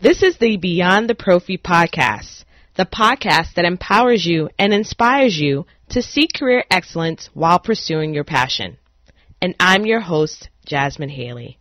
This is the Beyond the Prophy podcast, the podcast that empowers you and inspires you to seek career excellence while pursuing your passion. And I'm your host, Jasmine Haley.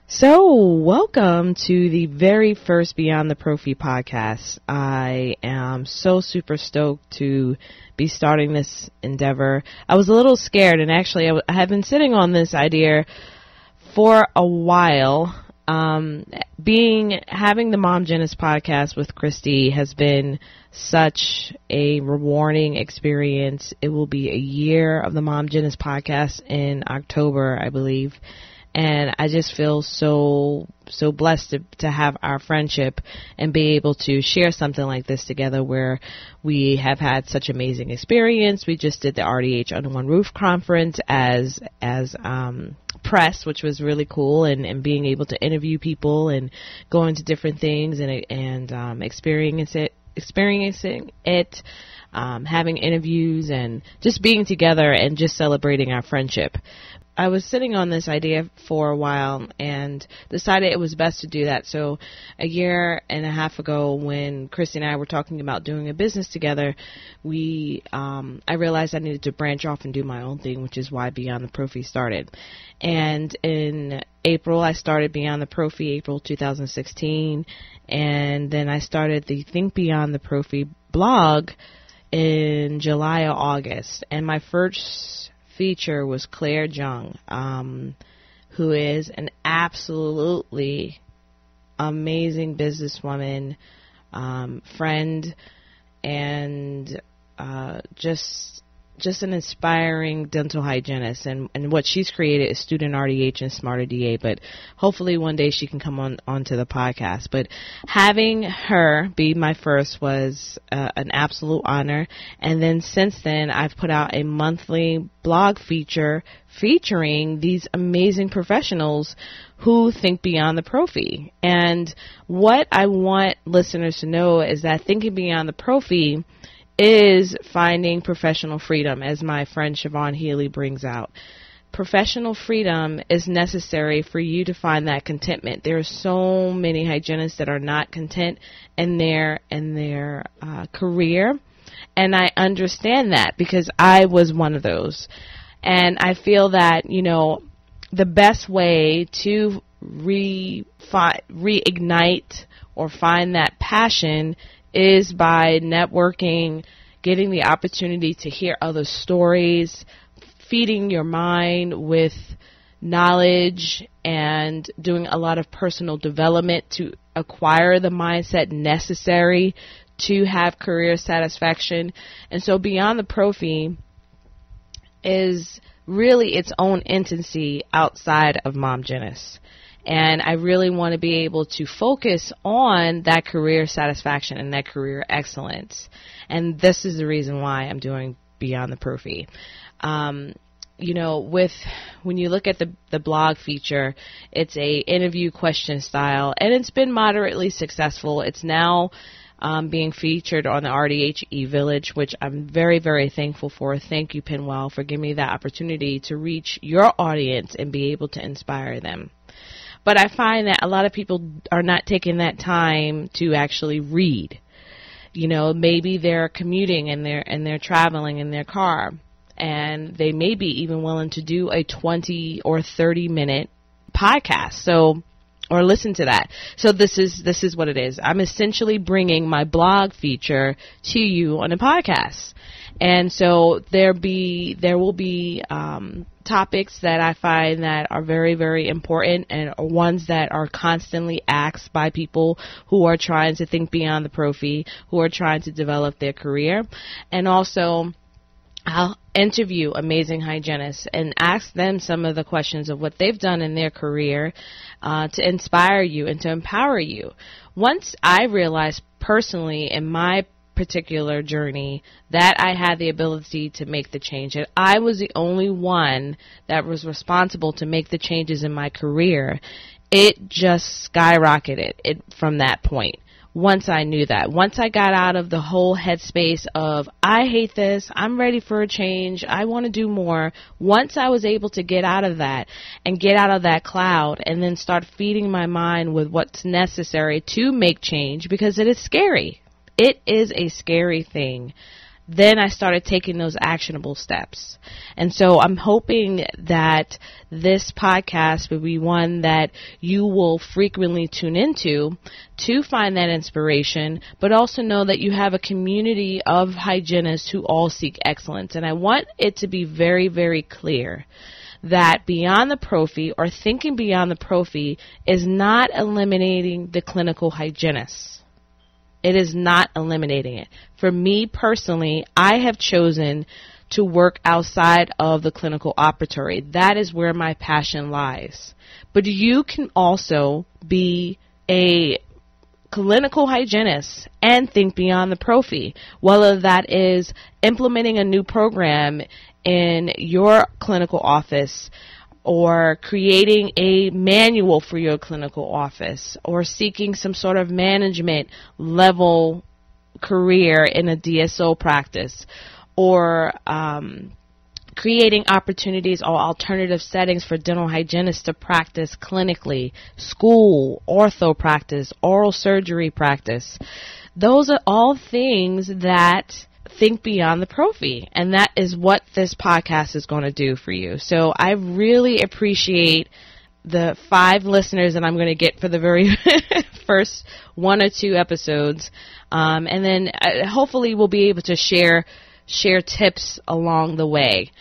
So, welcome to the very first Beyond the Prophy podcast. I am so super stoked to be starting this endeavor. I was a little scared, and actually I have been sitting on this idea for a while. Having the Mom Hygienist podcast with Christy has been such a rewarding experience. It will be a year of the Mom Hygienist podcast in October, I believe. And I just feel so blessed to have our friendship and be able to share something like this together where we have had such amazing experience. We just did the RDH Under One Roof conference as press, which was really cool, and being able to interview people and go into different things and experiencing it, having interviews and just being together and just celebrating our friendship. I was sitting on this idea for a while and decided it was best to do that. So a year and a half ago, when Christy and I were talking about doing a business together, I realized I needed to branch off and do my own thing, which is why Beyond the Prophy started. And in April, I started Beyond the Prophy, April 2016. And then I started the Think Beyond the Prophy blog in July or August. And my first feature was Claire Jung, who is an absolutely amazing businesswoman, friend, and just an inspiring dental hygienist. And what she's created is Student RDH and Smarter DA, but hopefully one day she can come onto the podcast. But having her be my first was an absolute honor. And then since then, I've put out a monthly blog feature featuring these amazing professionals who think beyond the prophy. And what I want listeners to know is that thinking beyond the prophy is finding professional freedom, as my friend Siobhan Healy brings out. Professional freedom is necessary for you to find that contentment. There are so many hygienists that are not content in their career, and I understand that because I was one of those. And I feel that, the best way to reignite or find that passion is by networking, getting the opportunity to hear other stories, feeding your mind with knowledge, and doing a lot of personal development to acquire the mindset necessary to have career satisfaction. And so Beyond the Prophy is really its own entity outside of Mom Hygienist. And I really want to be able to focus on that career satisfaction and that career excellence. And this is the reason why I'm doing Beyond the Prophy. When you look at the blog feature, it's a interview question style, and it's been moderately successful. It's now being featured on the RDH eVillage, which I'm very, very thankful for. Thank you, Pinwell, for giving me that opportunity to reach your audience and be able to inspire them. But I find that a lot of people are not taking that time to actually read. Maybe they're commuting and they're traveling in their car, and they may be even willing to do a 20 or 30 minute podcast. Or listen to that. So this is what it is. I'm essentially bringing my blog feature to you on a podcast. And so there will be topics that I find that are very, very important and ones that are constantly asked by people who are trying to think beyond the prophy, who are trying to develop their career. And also interview amazing hygienists and ask them some of the questions of what they've done in their career to inspire you and to empower you. Once I realized personally in my particular journey that I had the ability to make the change, and I was the only one that was responsible to make the changes in my career, it just skyrocketed from that point. Once I knew that, once I got out of the whole headspace of, I hate this, I'm ready for a change, I want to do more, once I was able to get out of that and get out of that cloud and then start feeding my mind with what's necessary to make change, because it is scary. It is a scary thing. Then I started taking those actionable steps. And so I'm hoping that this podcast will be one that you will frequently tune into to find that inspiration, but also know that you have a community of hygienists who all seek excellence. And I want it to be very, very clear that Beyond the Prophy, or thinking Beyond the Prophy, is not eliminating the clinical hygienist. It is not eliminating it. For me personally, I have chosen to work outside of the clinical operatory. That is where my passion lies. But you can also be a clinical hygienist and think beyond the prophy, whether that is implementing a new program in your clinical office, or creating a manual for your clinical office, or seeking some sort of management level career in a DSO practice, or creating opportunities or alternative settings for dental hygienists to practice clinically, school, ortho practice, oral surgery practice. Those are all things that think beyond the prophy, and that is what this podcast is going to do for you. So I really appreciate the 5 listeners that I'm going to get for the very first 1 or 2 episodes, and then hopefully we'll be able to share tips along the way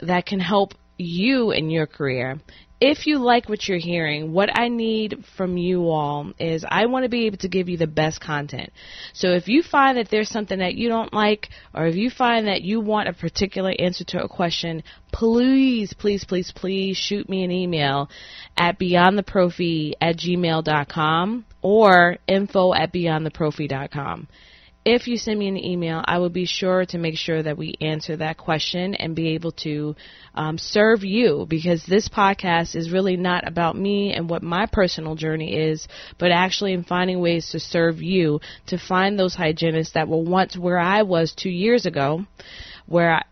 that can help you in your career. If you like what you're hearing, what I need from you all is I want to be able to give you the best content. So if you find that there's something that you don't like, or if you find that you want a particular answer to a question, please, please, please, please shoot me an email at beyondtheprophy@gmail.com or info@beyondtheprophy.com. If you send me an email, I will be sure to make sure that we answer that question and be able to serve you, because this podcast is really not about me and what my personal journey is, but actually in finding ways to serve you, to find those hygienists that were once where I was 2 years ago, where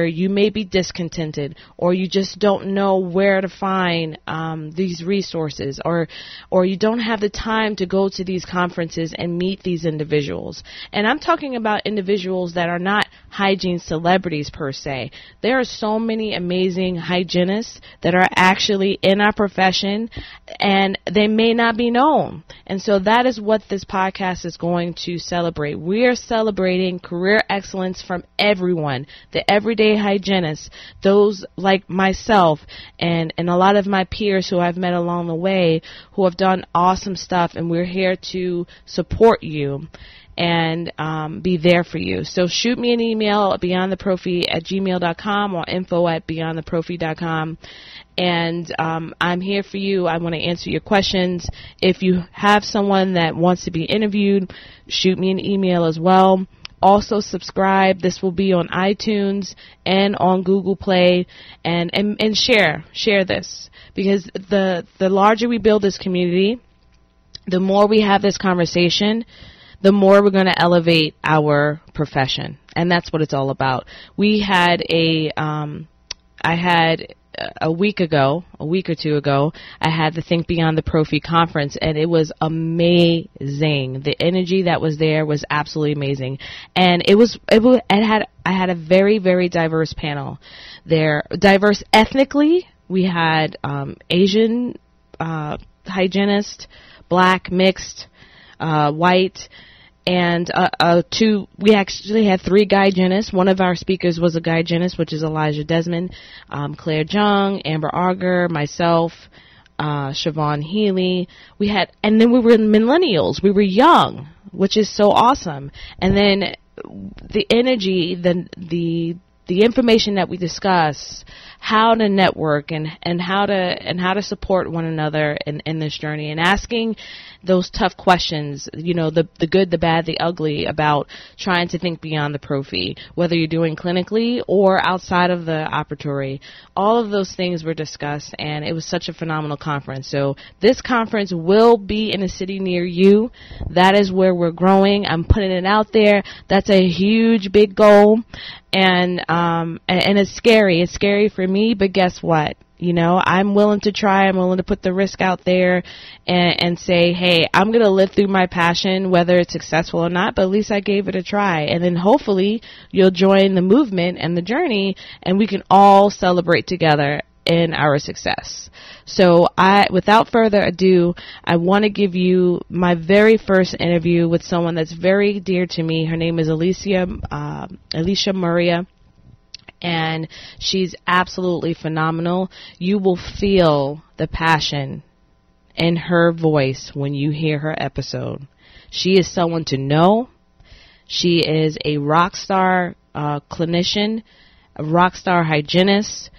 you may be discontented, or you just don't know where to find these resources, or you don't have the time to go to these conferences and meet these individuals. And I'm talking about individuals that are not hygiene celebrities per se. There are so many amazing hygienists that are actually in our profession, and they may not be known. And so that is what this podcast is going to celebrate. We are celebrating career excellence from everyone. The everyday hygienists, those like myself and a lot of my peers who I've met along the way who have done awesome stuff, and we're here to support you and be there for you. So shoot me an email at beyondtheprophy@gmail.com or info@beyondtheprophy.com. And I'm here for you. I want to answer your questions. If you have someone that wants to be interviewed, shoot me an email as well. Also subscribe. This will be on iTunes and on Google Play, and share this, because the larger we build this community, the more we have this conversation, the more we're going to elevate our profession. And that's what it's all about. I had a week or 2 ago, I had the Think Beyond the Prophy conference, and it was amazing. The energy that was there was absolutely amazing. And I had a very, very diverse panel there. Diverse ethnically. We had Asian hygienist, black, mixed, white, and we actually had 3 hygienists. One of our speakers was a hygienist, which is Elijah Desmond, Claire Jung, Amber Auger, myself, Siobhan Healy. And then we were millennials. We were young, which is so awesome. And then the energy, the the information that we discuss, how to network and how to support one another in this journey, and asking those tough questions, the good, the bad, the ugly, about trying to think beyond the prophy, whether you're doing clinically or outside of the operatory. All of those things were discussed, and it was such a phenomenal conference. So this conference will be in a city near you. That is where we're growing. I'm putting it out there. That's a huge, big goal. And it's scary. It's scary for me, but guess what? I'm willing to try. I'm willing to put the risk out there and say, hey, I'm going to live through my passion, whether it's successful or not, but at least I gave it a try. And then hopefully you'll join the movement and the journey, and we can all celebrate together in our success. So without further ado, I want to give you my very first interview with someone that's very dear to me. Her name is Alicia Murria, and she's absolutely phenomenal. You will feel the passion in her voice when you hear her episode. She is someone to know. She is a rock star clinician, a rock star hygienist,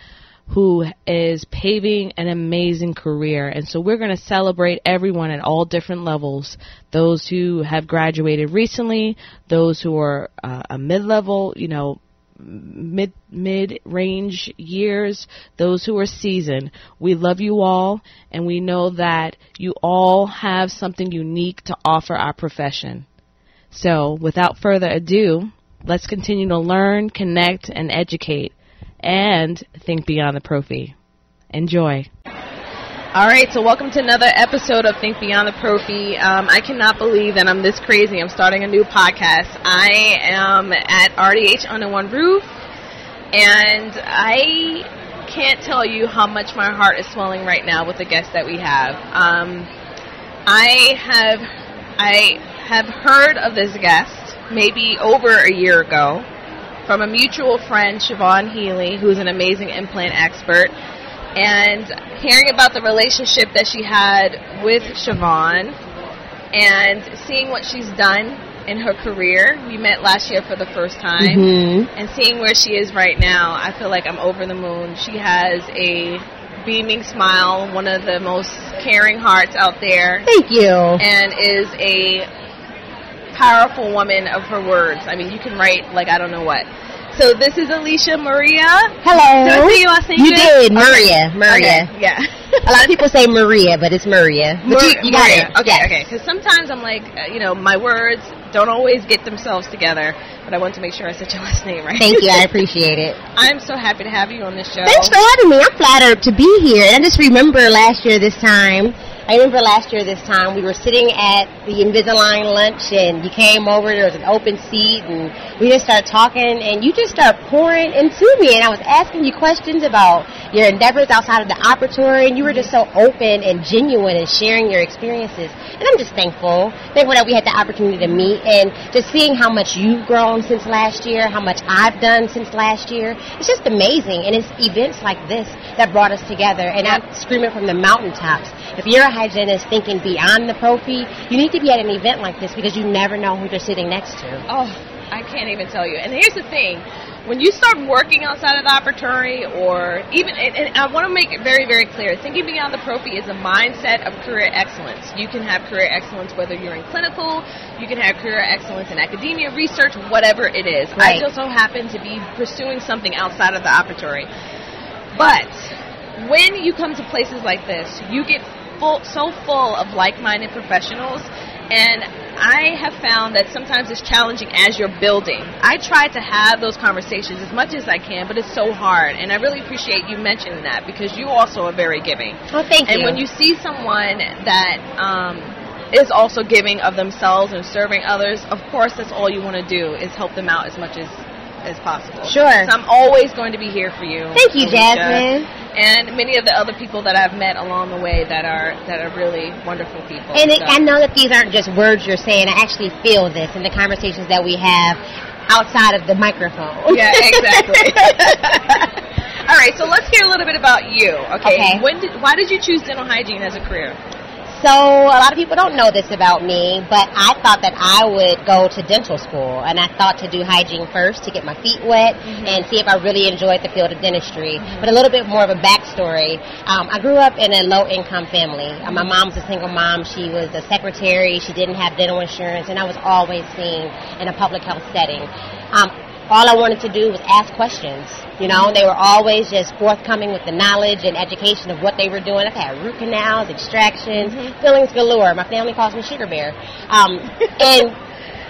who is paving an amazing career. And so we're going to celebrate everyone at all different levels, those who have graduated recently, those who are a mid-level, mid-range years, those who are seasoned. We love you all, and we know that you all have something unique to offer our profession. So without further ado, let's continue to learn, connect, and educate, and think beyond the prophy. Enjoy. All right, so welcome to another episode of Think Beyond the Prophy. I cannot believe that I'm this crazy. I'm starting a new podcast. I am at RDH under one roof, and I can't tell you how much my heart is swelling right now with the guests that we have. I have heard of this guest maybe over a year ago from a mutual friend, Siobhan Healy, who's an amazing implant expert, and hearing about the relationship that she had with Siobhan and seeing what she's done in her career. We met last year for the first time, and seeing where she is right now, I feel like I'm over the moon. She has a beaming smile, one of the most caring hearts out there. Thank you. And is a powerful woman of her words. I mean, you can write like I don't know what. So this is Alicia Murria. Hello. Did I say you last name? You did. Okay. Murria. Okay. Yeah. A lot of people say Maria, but it's Murria. But you got it. Okay. Because sometimes I'm like, my words don't always get themselves together, but I want to make sure I said your last name right. Thank you. I appreciate it. I'm so happy to have you on this show. Thanks for having me. I'm flattered to be here. And I just remember last year this time, we were sitting at the Invisalign lunch, and you came over, there was an open seat, and we just started talking, and you just started pouring into me, and I was asking you questions about your endeavors outside of the operatory, and you were just so open and genuine in sharing your experiences. And I'm just thankful that we had the opportunity to meet, and just seeing how much you've grown since last year, how much I've done since last year. It's just amazing, and it's events like this that brought us together, and I'm screaming from the mountaintops. If you're a hygienist thinking beyond the prophy, you need to be at an event like this because you never know who you're sitting next to. Oh, I can't even tell you. And here's the thing. When you start working outside of the operatory, or even, and I want to make it very, very clear, thinking beyond the prophy is a mindset of career excellence. You can have career excellence whether you're in clinical, you can have career excellence in academia, research, whatever it is. Right. I just so happen to be pursuing something outside of the operatory. But when you come to places like this, you get so full of like-minded professionals, and I have found that sometimes it's challenging as you're building. I try to have those conversations as much as I can, but it's so hard, and I really appreciate you mentioning that because you also are very giving. Oh, thank you. And when you see someone that is also giving of themselves and serving others, of course that's all you want to do is help them out as much as possible. Sure. So I'm always going to be here for you. Thank you, Alicia. Jasmine. And many of the other people that I've met along the way that are really wonderful people. And I know that these aren't just words you're saying. I actually feel this in the conversations that we have outside of the microphone. Yeah, exactly. All right, so let's hear a little bit about you. Okay. Why did you choose dental hygiene as a career? So a lot of people don't know this about me, but I thought that I would go to dental school, and I thought to do hygiene first to get my feet wet and see if I really enjoyed the field of dentistry. But a little bit more of a backstory. I grew up in a low-income family. My mom was a single mom. She was a secretary. She didn't have dental insurance, and I was always seen in a public health setting. All I wanted to do was ask questions. You know, they were always just forthcoming with the knowledge and education of what they were doing. I've had root canals, extractions, fillings galore. My family calls me Sugar Bear. And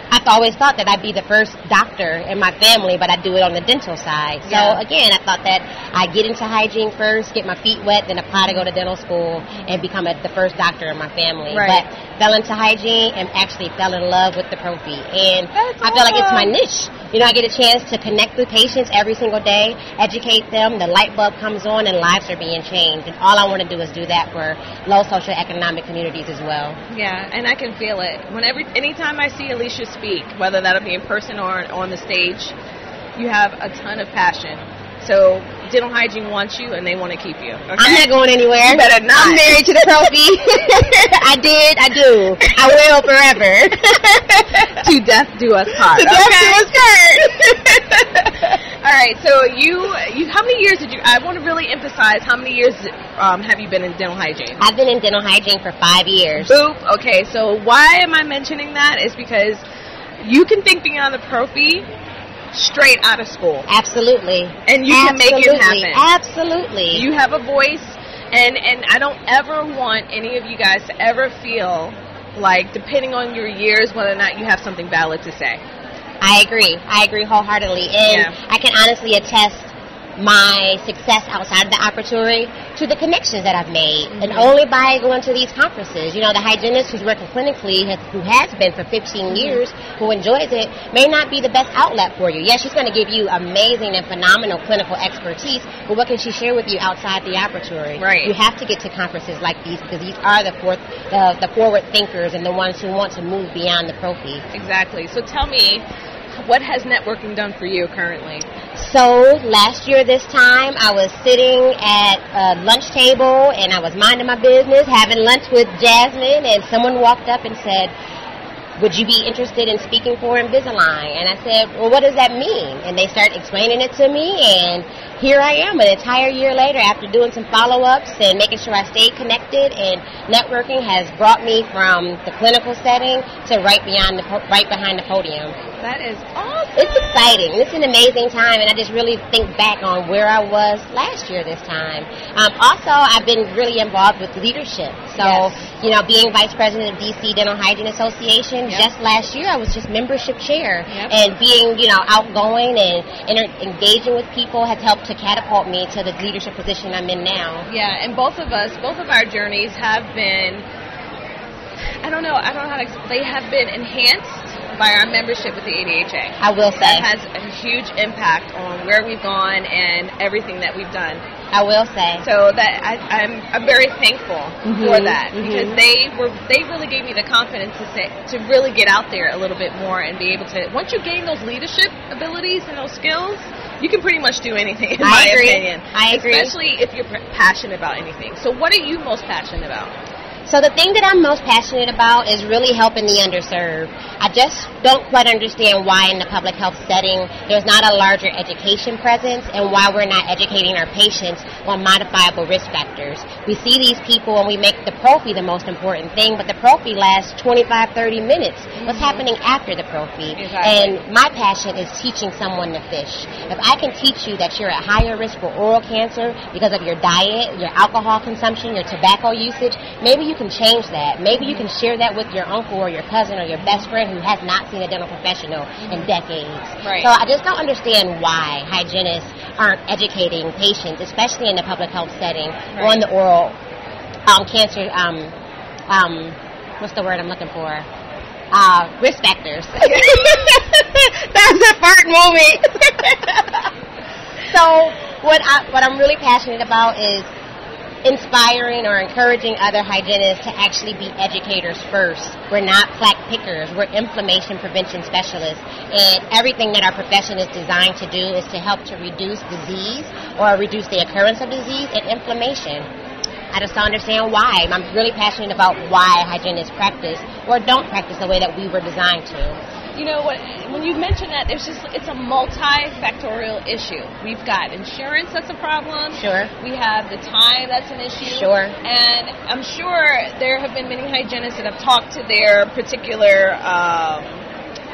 I've always thought that I'd be the first doctor in my family, but I'd do it on the dental side. So, again, I thought that I'd get into hygiene first, get my feet wet, then apply to go to dental school and become the first doctor in my family. Right. But fell into hygiene and actually fell in love with the Prophy. And I feel like it's my niche. You know, I get a chance to connect with patients every single day, educate them, the light bulb comes on, and lives are being changed. And all I want to do is do that for low socioeconomic communities as well. Yeah, and I can feel it. Anytime I see Alicia speak, whether that'll be in person or on the stage, you have a ton of passion. So dental hygiene wants you, and they want to keep you. Okay? I'm not going anywhere. You better not. I'm married to the Prophy. I do. I will forever. To death do us part. To death do us part. All right, so you, how many years did you, I want to really emphasize, how many years have you been in dental hygiene? I've been in dental hygiene for 5 years. Boop. Okay, so why am I mentioning that is because you can think Beyond the Prophy straight out of school. Absolutely. And you can make it happen. Absolutely. You have a voice, and I don't ever want any of you guys to ever feel like, depending on your years, whether or not you have something valid to say. I agree wholeheartedly. And I can honestly attest my success outside of the operatory to the connections that I've made, and only by going to these conferences. You know, the hygienist who's working clinically, who has been for 15 years, who enjoys it, may not be the best outlet for you. Yes, she's going to give you amazing and phenomenal clinical expertise, but what can she share with you outside the operatory? Right. You have to get to conferences like these, because these are the forward thinkers and the ones who want to move beyond the Prophy. Exactly. So tell me, what has networking done for you currently? So last year this time, I was sitting at a lunch table and I was minding my business, having lunch with Jasmine, and someone walked up and said, "Would you be interested in speaking for Invisalign?" And I said, "Well, what does that mean?" And they started explaining it to me, and here I am an entire year later after doing some follow-ups and making sure I stayed connected, and networking has brought me from the clinical setting to right behind the podium. That is awesome. It's exciting. It's an amazing time, and I just really think back on where I was last year this time. Also, I've been really involved with leadership. So, you know, being vice president of DC Dental Hygiene Association, just last year I was just membership chair. And being, you know, outgoing and engaging with people has helped to catapult me to the leadership position I'm in now. Yeah, and both of our journeys have been, I don't know how to explain, they have been enhanced by our membership with the RDH. I will say. That has a huge impact on where we've gone and everything that we've done. I will say. So that I'm very thankful for that, because they really gave me the confidence to really get out there a little bit more and be able to, once you gain those leadership abilities and those skills, you can pretty much do anything, in my opinion. I agree. Especially if you're passionate about anything. So what are you most passionate about? So the thing that I'm most passionate about is really helping the underserved. I just don't quite understand why in the public health setting there's not a larger education presence, and why we're not educating our patients on modifiable risk factors. We see these people and we make the Prophy the most important thing, but the Prophy lasts 25, 30 minutes. What's happening after the Prophy? Exactly. And my passion is teaching someone to fish. If I can teach you that you're at higher risk for oral cancer because of your diet, your alcohol consumption, your tobacco usage, maybe you can change that. Maybe you can share that with your uncle or your cousin or your best friend who has not seen a dental professional in decades. Right. So I just don't understand why hygienists aren't educating patients, especially in the public health setting, on the oral cancer, what's the word I'm looking for? Risk factors. That's a fart moment. So what I'm really passionate about is inspiring or encouraging other hygienists to actually be educators first. We're not plaque pickers. We're inflammation prevention specialists. And everything that our profession is designed to do is to help to reduce disease or reduce the occurrence of disease and inflammation. I just don't understand why. I'm really passionate about why hygienists practice or don't practice the way that we were designed to. You know, when you mention that, it's a multifactorial issue. We've got insurance that's a problem. Sure. We have the time that's an issue. Sure. And I'm sure there have been many hygienists that have talked to their particular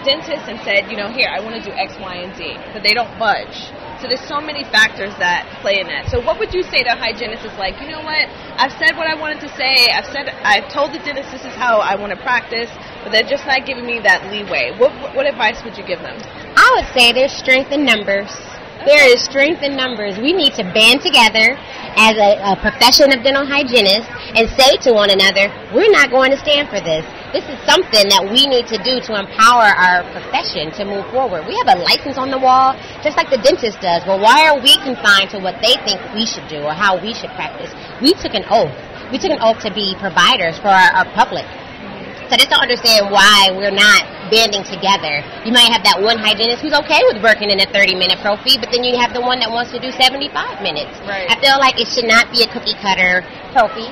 dentist and said, you know, here, I want to do X, Y, and Z, but they don't budge. So there's so many factors that play in that. So what would you say to hygienists is like, you know what, I've said what I wanted to say. I've told the dentist this is how I want to practice, but they're just not giving me that leeway. What advice would you give them? I would say there's strength in numbers. There is strength in numbers. We need to band together as a profession of dental hygienists and say to one another, we're not going to stand for this. This is something that we need to do to empower our profession to move forward. We have a license on the wall, just like the dentist does. But why are we confined to what they think we should do or how we should practice? We took an oath. We took an oath to be providers for our public. So I just don't understand why we're not banding together. You might have that one hygienist who's okay with working in a 30-minute prophy, but then you have the one that wants to do 75 minutes. Right. I feel like it should not be a cookie-cutter prophy.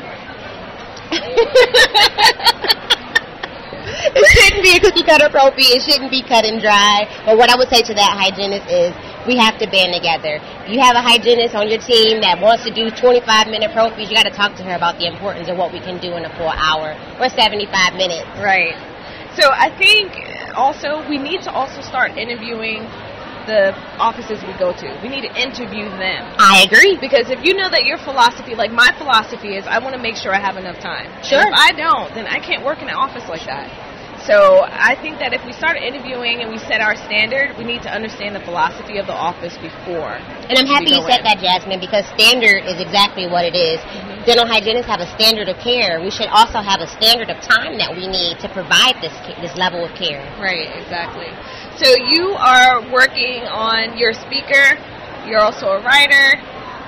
It shouldn't be a cookie-cutter prophy. It shouldn't be cut and dry. But what I would say to that hygienist is we have to band together. You have a hygienist on your team that wants to do 25-minute prophies. You got to talk to her about the importance of what we can do in a full hour or 75 minutes. Right. So I think also we need to also start interviewing the offices we go to. We need to interview them. I agree. Because if you know that your philosophy, like my philosophy is I want to make sure I have enough time. Sure. And if I don't, then I can't work in an office like that. So I think that if we start interviewing and we set our standard, we need to understand the philosophy of the office before. And I'm happy you said that, Jasmine, because standard is exactly what it is. Mm-hmm. Dental hygienists have a standard of care. We should also have a standard of time that we need to provide this level of care. Right, exactly. So you are working on your speaker. You're also a writer.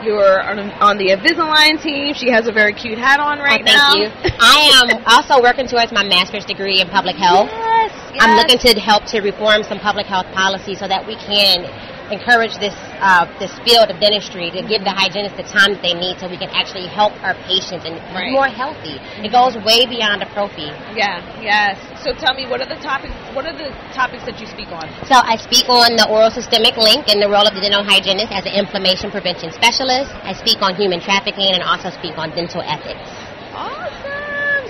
You're on the Invisalign team. She has a very cute hat on right now. Thank you. I am also working towards my master's degree in public health. Yes. I'm looking to help to reform some public health policy so that we can encourage this field of dentistry to give the hygienists the time that they need so we can actually help our patients and be more healthy. It goes way beyond a prophy. Yeah, yes. So tell me, what are the topics that you speak on? So I speak on the oral systemic link and the role of the dental hygienist as an inflammation prevention specialist. I speak on human trafficking and also speak on dental ethics. Awesome.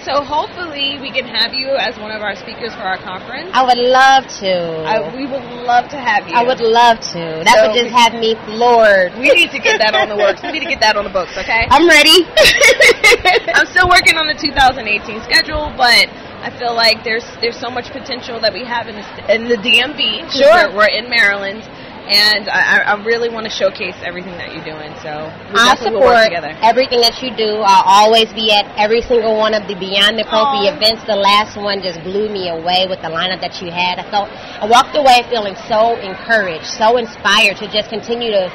So hopefully we can have you as one of our speakers for our conference. I would love to. We would love to have you. I would love to. That would just have me floored. We need to get that on the works. We need to get that on the books, okay? I'm ready. I'm still working on the 2018 schedule, but I feel like there's so much potential that we have in the DMV. Sure. We're in Maryland. And I really want to showcase everything that you're doing, so I support everything that you do. I'll always be at every single one of the Beyond the Prophy events. The last one just blew me away with the lineup that you had. I walked away feeling so encouraged, so inspired to just continue to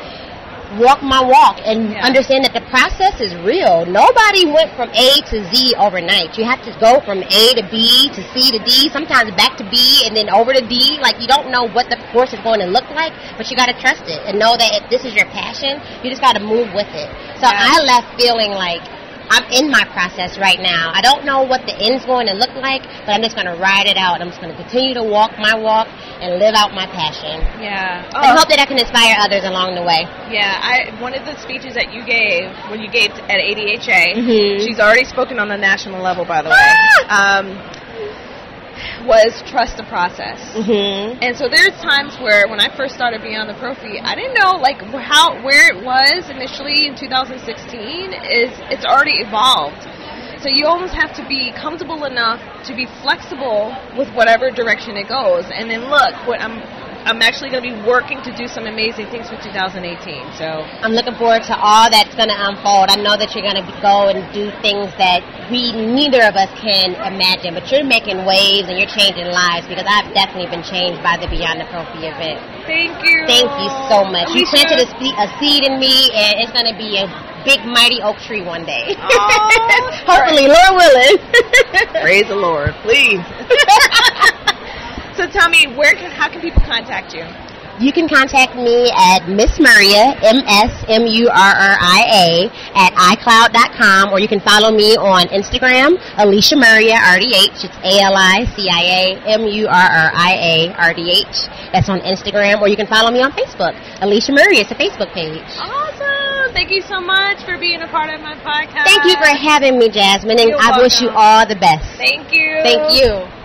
walk my walk and understand that the process is real. Nobody went from A to Z overnight. You have to go from A to B to C to D, sometimes back to B and then over to D. Like, you don't know what the course is going to look like, but you got to trust it and know that if this is your passion, you just got to move with it. So I left feeling like I'm in my process right now. I don't know what the end's going to look like, but I'm just going to ride it out. I'm just going to continue to walk my walk and live out my passion. Yeah. I hope that I can inspire others along the way. Yeah. One of the speeches that you gave, when you gave at ADHA, she's already spoken on the national level, by the way, was trust the process. And so there's times where when I first started Beyond the Prophy, I didn't know like where it was initially in 2016 it's already evolved. So you almost have to be comfortable enough to be flexible with whatever direction it goes. And then look, what I'm actually going to be working to do some amazing things for 2018. So I'm looking forward to all that's going to unfold. I know that you're going to go and do things that neither of us can imagine, but you're making waves and you're changing lives, because I've definitely been changed by the Beyond the Prophy event. Thank you. Thank you so much. Alicia. You planted a seed in me, and it's going to be a big, mighty oak tree one day. Hopefully, Lord willing. Praise the Lord, please. So tell me, how can people contact you? You can contact me at Miss Murria, MSMURRIA, at iCloud.com, or you can follow me on Instagram, Alicia Murria, RDH. It's ALICIA MURRIA RDH. That's on Instagram, or you can follow me on Facebook. Alicia Murria, it's a Facebook page. Awesome. Thank you so much for being a part of my podcast. Thank you for having me, Jasmine, and I wish you all the best. Thank you. Thank you.